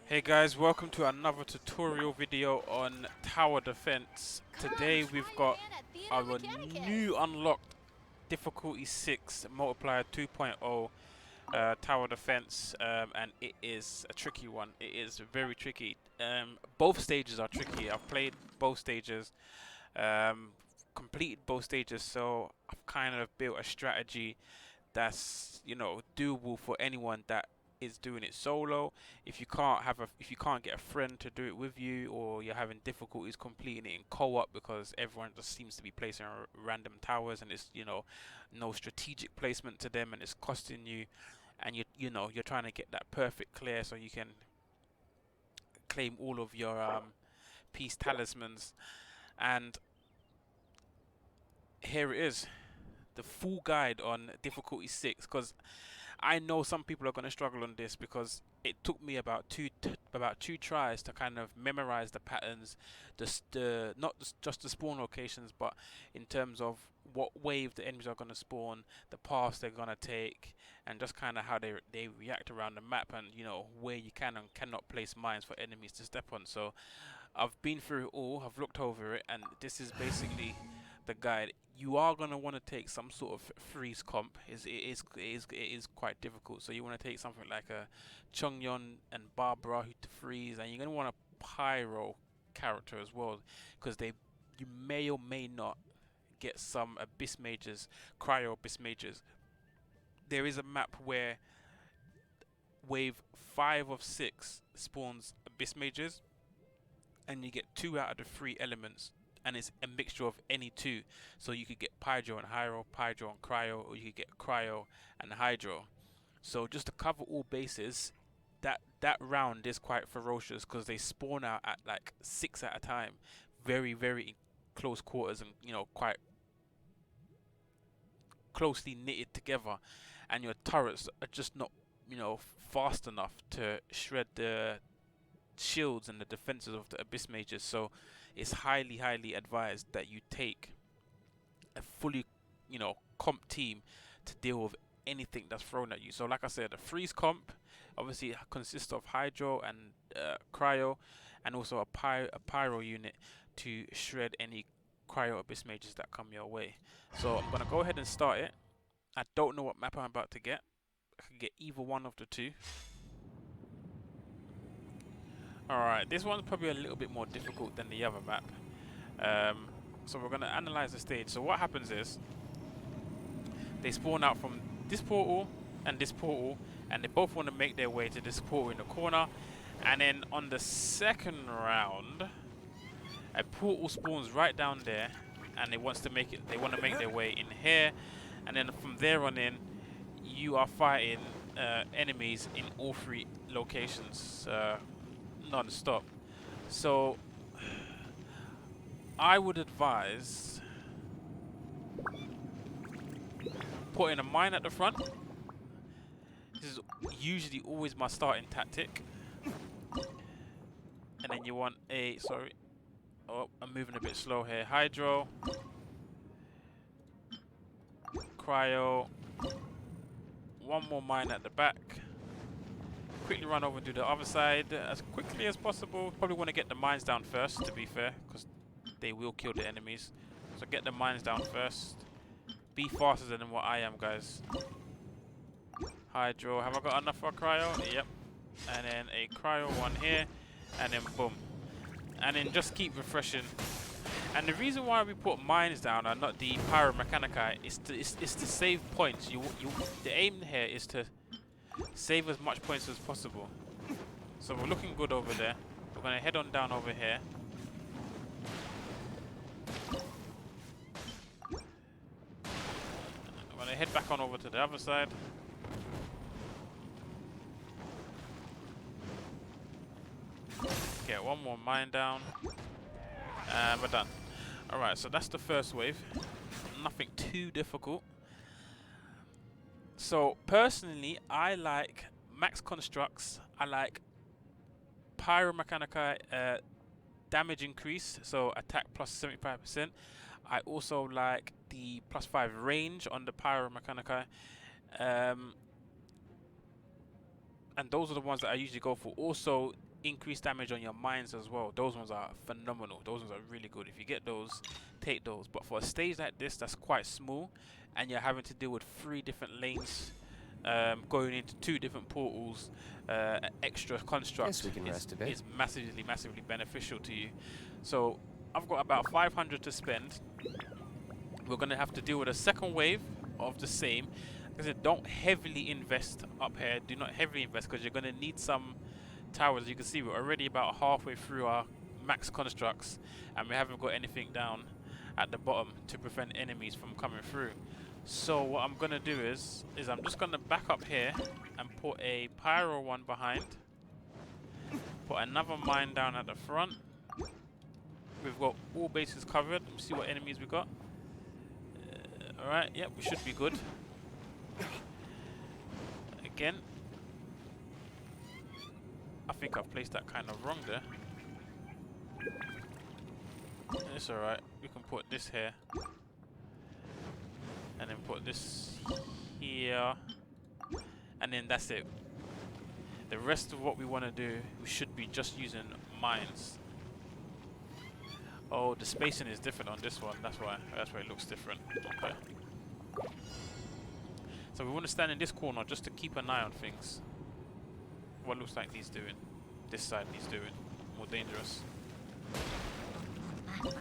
Hey guys, welcome to another tutorial video on tower defense. Today we've got our new unlocked difficulty 6 multiplier 2.0 tower defense, and it is a tricky one. It is very tricky. Both stages are tricky. I've played both stages, um, completed both stages, so I've kind of built a strategy that's doable for anyone that is doing it solo. If you can't get a friend to do it with you, or you're having difficulties completing it in co-op because everyone just seems to be placing random towers and it's no strategic placement to them and it's costing you, and you're trying to get that perfect clear so you can claim all of your peace talismans. And here it is, the full guide on difficulty 6, because I know some people are going to struggle on this because it took me about two tries to kind of memorize the patterns, the not just the spawn locations, but in terms of what wave the enemies are going to spawn, the paths they're going to take, and just kind of how they react around the map, and where you can and cannot place mines for enemies to step on. So I've been through it all, I've looked over it, and this is basically the guide. You are going to want to take some sort of freeze comp. It is quite difficult. So you want to take something like a Chongyon and Barbara who to freeze, and you're going to want a Pyro character as well, because you may or may not get some Abyss Mages, Cryo Abyss Mages. There is a map where wave 5 of 6 spawns Abyss Mages, and you get 2 out of the 3 elements, and it's a mixture of any 2. So you could get Hydro and Hyro, Hydro and Cryo, or you could get Cryo and Hydro. So just to cover all bases, that round is quite ferocious because they spawn out at like 6 at a time, very close quarters, and quite closely knitted together, and your turrets are just not fast enough to shred the shields and the defenses of the Abyss Mages. So it's highly advised that you take a fully comp team to deal with anything that's thrown at you. So like I said, the freeze comp obviously consists of Hydro and Cryo, and also a Pyro unit to shred any Cryo Abyss Mages that come your way. So I'm gonna go ahead and start it. I don't know what map I'm about to get. I can get either one of the two. Alright, this one's probably a little bit more difficult than the other map. Um, so we're going to analyze the stage. So what happens is, they spawn out from this portal, and they both want to make their way to this portal in the corner. And then on the second round, a portal spawns right down there, and they want to make their way in here. And then from there on in, you are fighting enemies in all 3 locations non-stop. So I would advise putting a mine at the front. This is usually always my starting tactic. And then you want a, sorry, oh, I'm moving a bit slow here. Hydro, Cryo, one more mine at the back. Quickly run over to the other side as quickly as possible. Probably want to get the mines down first, to be fair, because they will kill the enemies. So get the mines down first. Be faster than what I am, guys. Hydro, have I got enough for a Cryo? Yep. And then a Cryo one here, and then boom. And then just keep refreshing. And the reason why we put mines down and not the Pyromechanica is to save points. The aim here is to save as much points as possible. So we're looking good over there. We're gonna head on down over here. I'm gonna head back on over to the other side. Get one more mine down. And we're done. Alright, so that's the first wave. Nothing too difficult. So personally, I like max constructs. I like Pyromechanica damage increase, so attack plus 75%. I also like the plus 5 range on the Pyromechanica. and those are the ones that I usually go for. Also, increased damage on your mines as well. Those ones are phenomenal. Those ones are really good. If you get those, take those. But for a stage like this that's quite small, and you're having to deal with 3 different lanes, going into 2 different portals, extra construct is massively beneficial to you. So I've got about 500 to spend. We're going to have to deal with a second wave of the same. Like I said, don't heavily invest up here. Do not heavily invest, because you're going to need some towers. As you can see, we're already about halfway through our max constructs, and we haven't got anything down at the bottom to prevent enemies from coming through. So what I'm going to do is I'm just going to back up here and put a pyro one behind. Put another mine down at the front. We've got all bases covered. Let's see what enemies we got. Alright, yep, we should be good. Again, I think I've placed that kind of wrong there. It's alright, we can put this here. And then put this here. And then that's it. The rest of what we want to do, we should be just using mines. Oh, the spacing is different on this one. That's why it looks different. Okay. So we want to stand in this corner just to keep an eye on things. What looks like he's doing. This side he's doing. More dangerous. Boom,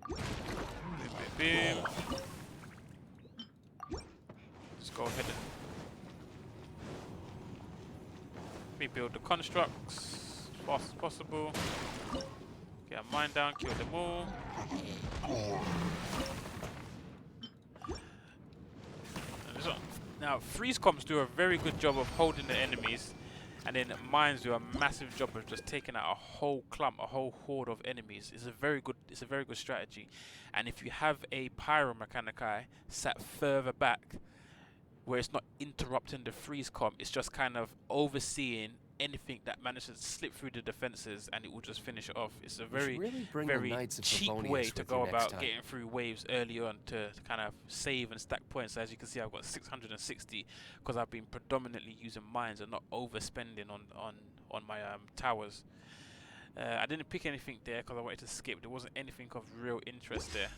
boom, boom. Let's go ahead and rebuild the constructs as fast as possible. Get a mine down, kill them all. Now, freeze comps do a very good job of holding the enemies, and then mines do a massive job of just taking out a whole clump, a whole horde of enemies. It's a very good strategy. And if you have a pyro mechanici sat further back, where it's not interrupting the freeze comp, it's just kind of overseeing anything that manages to slip through the defenses, and it will just finish it off. It's a very cheap way to go about getting through waves early on to kind of save and stack points. So as you can see, I've got 660 because I've been predominantly using mines and not overspending on my towers. I didn't pick anything there because I wanted to skip. There wasn't anything of real interest there.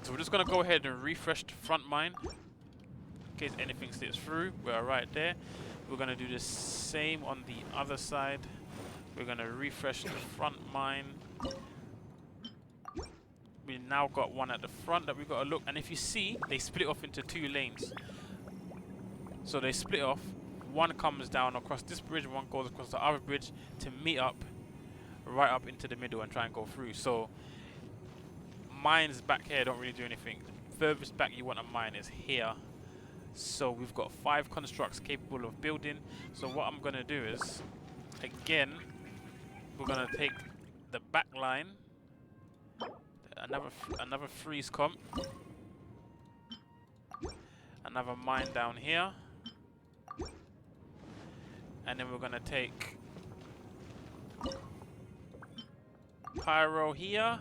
So we're just going to go ahead and refresh the front mine. In case anything slips through, we're right there. We're going to do the same on the other side. We're going to refresh the front mine. We now got one at the front that we've got to look. And if you see, they split off into 2 lanes. So they split off. One comes down across this bridge, one goes across the other bridge to meet up right up into the middle and try and go through. So mines back here don't really do anything. Furthest back you want a mine is here. So we've got 5 constructs capable of building. So what I'm going to do is, again, we're going to take the back line, another freeze comp, another mine down here, and then we're going to take pyro here.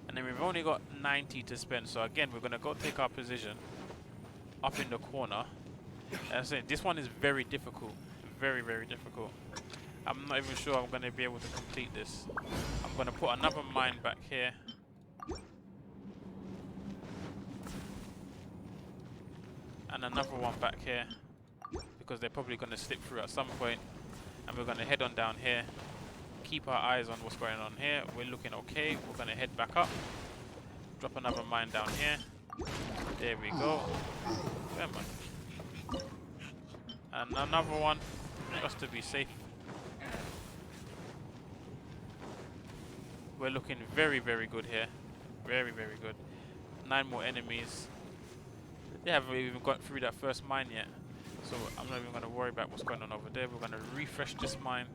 And then we've only got 90 to spend, so again we're going to go take our position up in the corner. As I said, this one is very difficult, very difficult. I'm not even sure I'm going to be able to complete this. I'm going to put another mine back here. And another one back here, because they're probably going to slip through at some point. And we're going to head on down here. Keep our eyes on what's going on here. We're looking okay. We're going to head back up. Drop another mine down here. There we go. Come on. And another one, just to be safe. We're looking very good here. Very good. 9 more enemies. They haven't even got through that first mine yet. So I'm not even going to worry about what's going on over there. We're going to refresh this mine.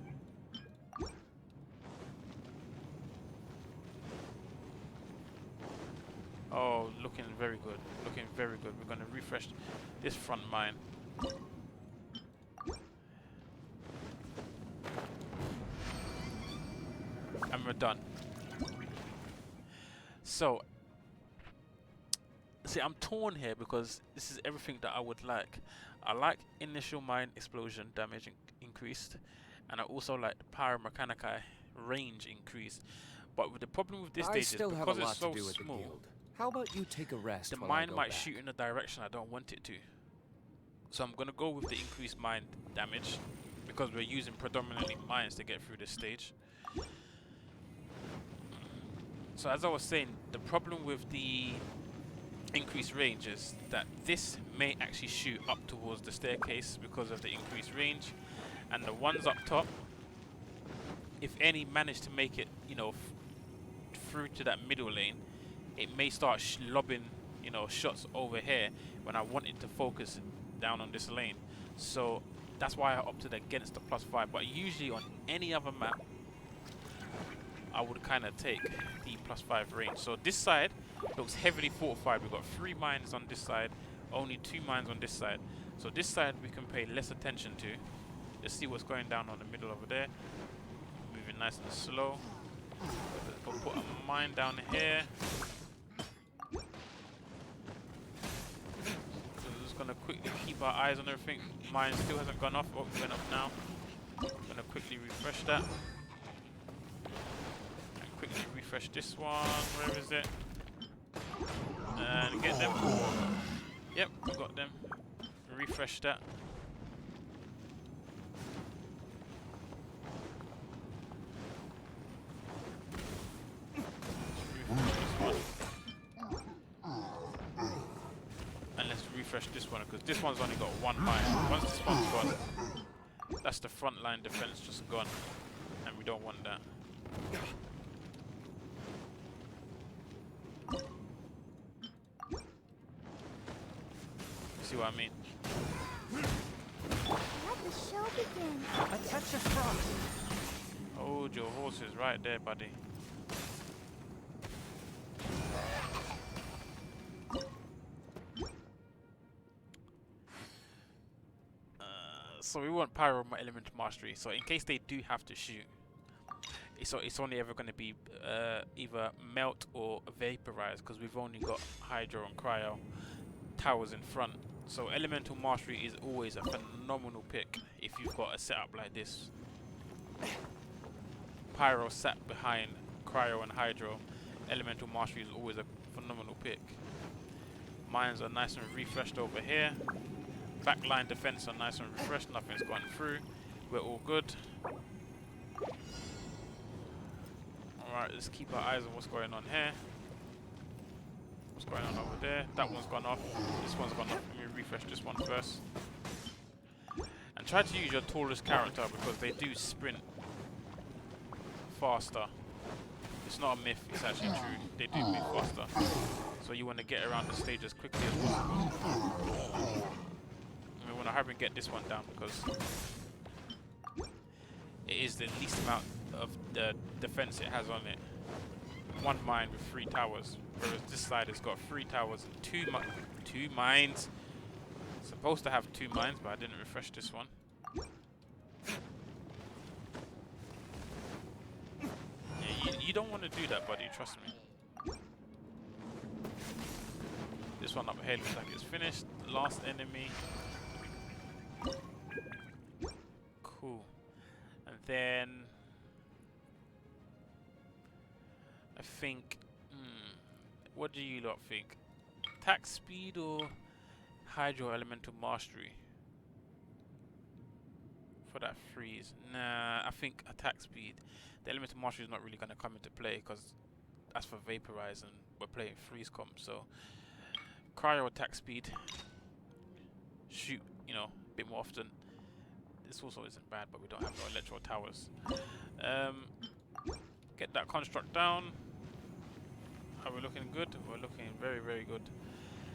Oh, looking very good. Looking very good. We're going to refresh this front mine. And we're done. So, See, I'm torn here because this is everything that I would like. I like initial mine explosion damage increased, and I also like the Pyromechanica range increase. But with the problem with this I stage is still have a because it's lot so to do with the small, guild. How about you take a rest the while I mine go might back? shoot in a direction I don't want it to. So I'm gonna go with the increased mine damage because we're using predominantly mines to get through this stage. So as I was saying, the problem with the increased range is that this may actually shoot up towards the staircase because of the increased range, and the ones up top, if any manage to make it, you know, through to that middle lane, it may start lobbing, you know, shots over here when I want it to focus down on this lane. So that's why I opted against the +5. But usually on any other map, I would kind of take the +5 range. So this side looks heavily fortified. We've got 3 mines on this side, only 2 mines on this side. So this side we can pay less attention to. Let's see what's going down on the middle over there. Moving nice and slow. We'll put a mine down here. So we're just gonna quickly keep our eyes on everything. Mine still hasn't gone off. Oh, it went off now. Gonna quickly refresh that. And quickly refresh this one. Where is it? And get them. Yep, we got them. Refresh that. And let's refresh this one because this one's only got 1 mine. Once this one's gone, that's the front line defense just gone, and we don't want that. See what I mean? Let the show begin. A touch of frost. Hold your horses right there, buddy. So we want Pyro Elemental Mastery. So in case they do have to shoot, it's only ever going to be either Melt or Vaporize because we've only got Hydro and Cryo towers in front. So Elemental Mastery is always a phenomenal pick if you've got a setup like this. Pyro sat behind Cryo and Hydro. Elemental Mastery is always a phenomenal pick. Mines are nice and refreshed over here. Backline defense are nice and refreshed, nothing's gone through. We're all good. Alright, let's keep our eyes on what's going on here. What's going on over there? That one's gone off. This one's gone off. Let me refresh this one first. And try to use your tallest character because they do sprint faster. It's not a myth, it's actually true. They do move faster. So you want to get around the stage as quickly as possible. We want to hurry and get this one down because it is the least amount of the defense it has on it. 1 mine with 3 towers, whereas this side has got 3 towers and 2 mines. Supposed to have 2 mines, but I didn't refresh this one. Yeah, you don't want to do that, buddy. Trust me. This one up here looks like it's finished. Last enemy. Cool. And then I think, what do you lot think? Attack speed or Hydro Elemental Mastery for that freeze? Nah, I think attack speed. The Elemental Mastery is not really going to come into play because that's for Vaporize and we're playing freeze comp. So Cryo attack speed, shoot, you know, a bit more often. This also isn't bad, but we don't have no electro towers. Get that construct down. Are we looking good? We're looking very, very good.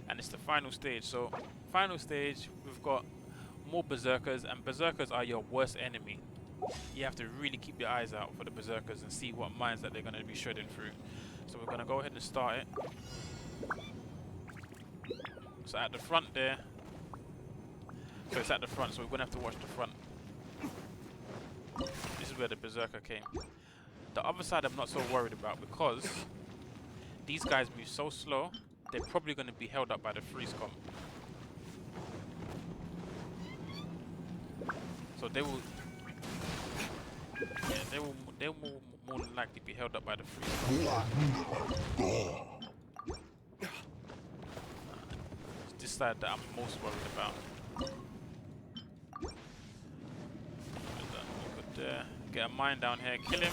And it's the final stage. So, final stage, we've got more Berserkers, and Berserkers are your worst enemy. You have to really keep your eyes out for the Berserkers and see what mines that they're going to be shredding through. So we're going to go ahead and start it. So at the front there, so it's at the front, so we're going to have to watch the front. This is where the Berserker came. The other side I'm not so worried about because these guys move so slow, they're probably going to be held up by the freeze comp. So they will, yeah, they will more than likely be held up by the freeze comp. It's this side that I'm most worried about. We could get a mine down here, kill him.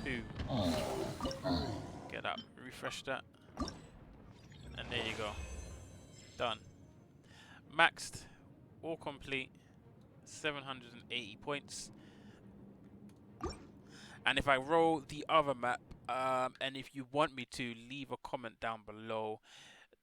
Boom. Get that, refresh that, and there you go. Done. Maxed, all complete, 780 points. And if I roll the other map, and if you want me to, leave a comment down below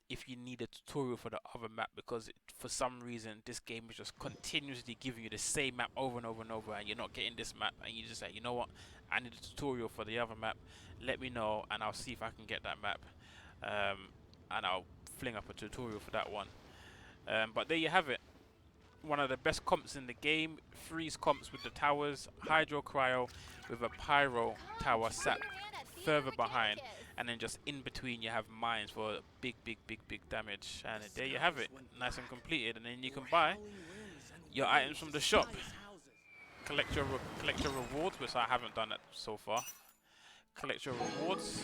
if you need a tutorial for the other map, because for some reason this game is just continuously giving you the same map over and over and over, and you're not getting this map, and you just say, you know what, I need a tutorial for the other map. Let me know and I'll see if I can get that map, and I'll fling up a tutorial for that one. But there you have it, one of the best comps in the game. Freeze comps with the towers, Hydro Cryo with a Pyro tower sat further behind, and then just in between you have mines for big damage. And there you have it, nice and completed. And then you can buy your items from the shop, collect your rewards, which I haven't done that so far. Collect your rewards,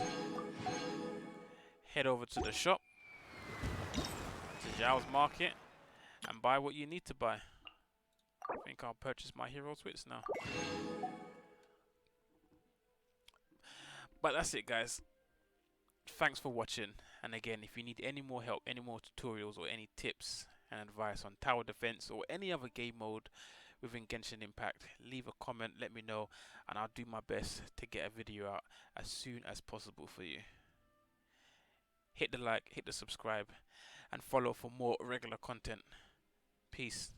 head over to the shop, to Zhao's Market, and buy what you need to buy. I think I'll purchase my hero twits now. But that's it, guys. Thanks for watching. And again, if you need any more help, any more tutorials, or any tips and advice on tower defense or any other game mode within Genshin Impact, leave a comment, let me know, and I'll do my best to get a video out as soon as possible for you. Hit the like, hit the subscribe, and follow for more regular content. Peace.